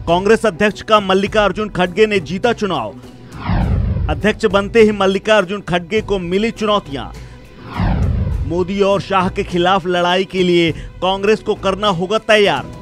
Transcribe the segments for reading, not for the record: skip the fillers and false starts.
कांग्रेस अध्यक्ष का मल्लिकार्जुन खड़गे ने जीता चुनाव। अध्यक्ष बनते ही मल्लिकार्जुन खड़गे को मिली चुनौतियां। मोदी और शाह के खिलाफ लड़ाई के लिए कांग्रेस को करना होगा तैयार।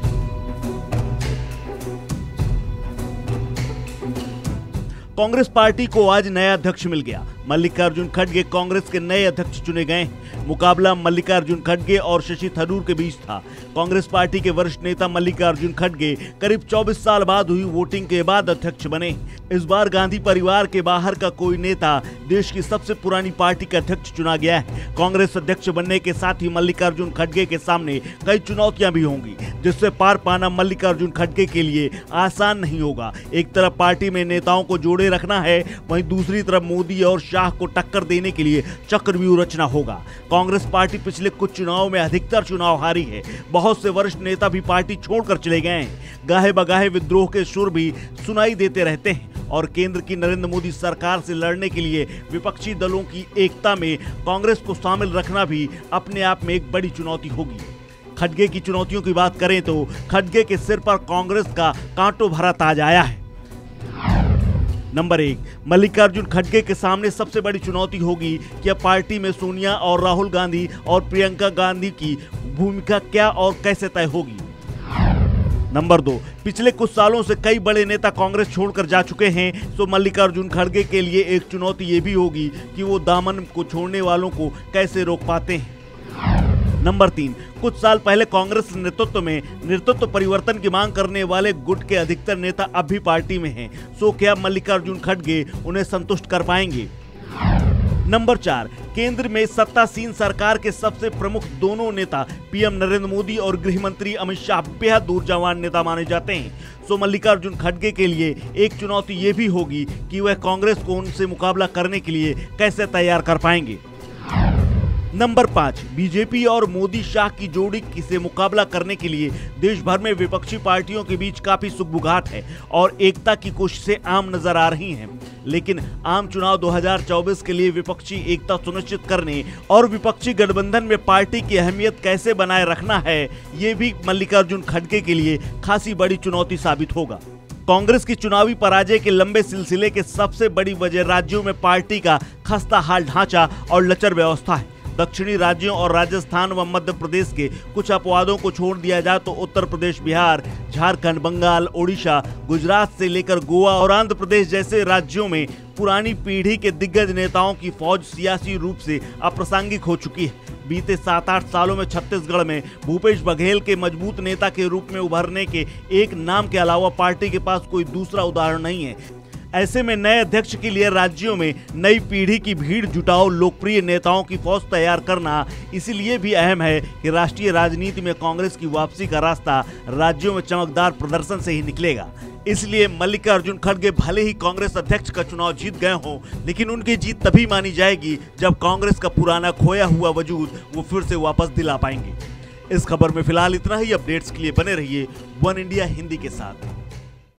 कांग्रेस पार्टी को आज नया अध्यक्ष मिल गया। मल्लिकार्जुन खड़गे कांग्रेस के नए अध्यक्ष चुने गए। मुकाबला मल्लिकार्जुन खड़गे और शशि थरूर के बीच था। कांग्रेस पार्टी के वरिष्ठ नेता मल्लिकार्जुन खड़गे करीब 24 साल बाद हुई वोटिंग के बाद अध्यक्ष बने। इस बार गांधी परिवार के बाहर का कोई नेता देश की सबसे पुरानी पार्टी का अध्यक्ष चुना गया है। कांग्रेस अध्यक्ष बनने के साथ ही मल्लिकार्जुन खड़गे के सामने कई चुनौतियां भी होंगी, जिससे पार पाना मल्लिकार्जुन खड़गे के लिए आसान नहीं होगा। एक तरफ पार्टी में नेताओं को जोड़े रखना है, वहीं दूसरी तरफ मोदी और शाह को टक्कर देने के लिए चक्रव्यूह रचना होगा। कांग्रेस पार्टी पिछले कुछ चुनाव में अधिकतर चुनाव हारी है। बहुत से वरिष्ठ नेता भी पार्टी छोड़कर चले गए हैं। गाहे बगाहे विद्रोह के सुर भी सुनाई देते रहते हैं और केंद्र की नरेंद्र मोदी सरकार से लड़ने के लिए विपक्षी दलों की एकता में कांग्रेस को शामिल रखना भी अपने आप में एक बड़ी चुनौती होगी। खड़गे की चुनौतियों की बात करें तो खड़गे के सिर पर कांग्रेस का कांटों भरा ताज आया है। नंबर 1, मल्लिकार्जुन खड़गे के सामने सबसे बड़ी चुनौती होगी कि अब पार्टी में सोनिया और राहुल गांधी और प्रियंका गांधी की भूमिका क्या और कैसे तय होगी। नंबर 2, पिछले कुछ सालों से कई बड़े नेता कांग्रेस छोड़कर जा चुके हैं, तो मल्लिकार्जुन खड़गे के लिए एक चुनौती ये भी होगी कि वो दामन को छोड़ने वालों को कैसे रोक पाते हैं। नंबर 3, कुछ साल पहले कांग्रेस नेतृत्व में नेतृत्व परिवर्तन की मांग करने वाले गुट के अधिकतर नेता अब भी पार्टी में हैं, सो क्या मल्लिकार्जुन खड़गे उन्हें संतुष्ट कर पाएंगे। नंबर 4, केंद्र में सत्तासीन सरकार के सबसे प्रमुख दोनों नेता पीएम नरेंद्र मोदी और गृह मंत्री अमित शाह बेहद ऊर्जावान नेता माने जाते हैं, सो मल्लिकार्जुन खड़गे के लिए एक चुनौती ये भी होगी कि वह कांग्रेस को उनसे मुकाबला करने के लिए कैसे तैयार कर पाएंगे। नंबर 5, बीजेपी और मोदी शाह की जोड़ी से मुकाबला करने के लिए देश भर में विपक्षी पार्टियों के बीच काफी सुगबुगाहट है और एकता की कोशिशें आम नजर आ रही हैं। लेकिन आम चुनाव 2024 के लिए विपक्षी एकता सुनिश्चित करने और विपक्षी गठबंधन में पार्टी की अहमियत कैसे बनाए रखना है, ये भी मल्लिकार्जुन खड़गे के लिए खासी बड़ी चुनौती साबित होगा। कांग्रेस की चुनावी पराजय के लंबे सिलसिले के सबसे बड़ी वजह राज्यों में पार्टी का खस्ता हाल ढांचा और लचर व्यवस्था है। दक्षिणी राज्यों और राजस्थान व मध्य प्रदेश के कुछ अपवादों को छोड़ दिया जाए तो उत्तर प्रदेश, बिहार, झारखंड, बंगाल, ओडिशा, गुजरात से लेकर गोवा और आंध्र प्रदेश जैसे राज्यों में पुरानी पीढ़ी के दिग्गज नेताओं की फौज सियासी रूप से अप्रासंगिक हो चुकी है। बीते 7-8 सालों में छत्तीसगढ़ में भूपेश बघेल के मजबूत नेता के रूप में उभरने के एक नाम के अलावा पार्टी के पास कोई दूसरा उदाहरण नहीं है। ऐसे में नए अध्यक्ष के लिए राज्यों में नई पीढ़ी की भीड़ जुटाओ लोकप्रिय नेताओं की फौज तैयार करना इसलिए भी अहम है कि राष्ट्रीय राजनीति में कांग्रेस की वापसी का रास्ता राज्यों में चमकदार प्रदर्शन से ही निकलेगा। इसलिए मल्लिकार्जुन खड़गे भले ही कांग्रेस अध्यक्ष का चुनाव जीत गए हों, लेकिन उनकी जीत तभी मानी जाएगी जब कांग्रेस का पुराना खोया हुआ वजूद वो फिर से वापस दिला पाएंगे। इस खबर में फिलहाल इतना ही। अपडेट्स के लिए बने रहिए वन इंडिया हिंदी के साथ।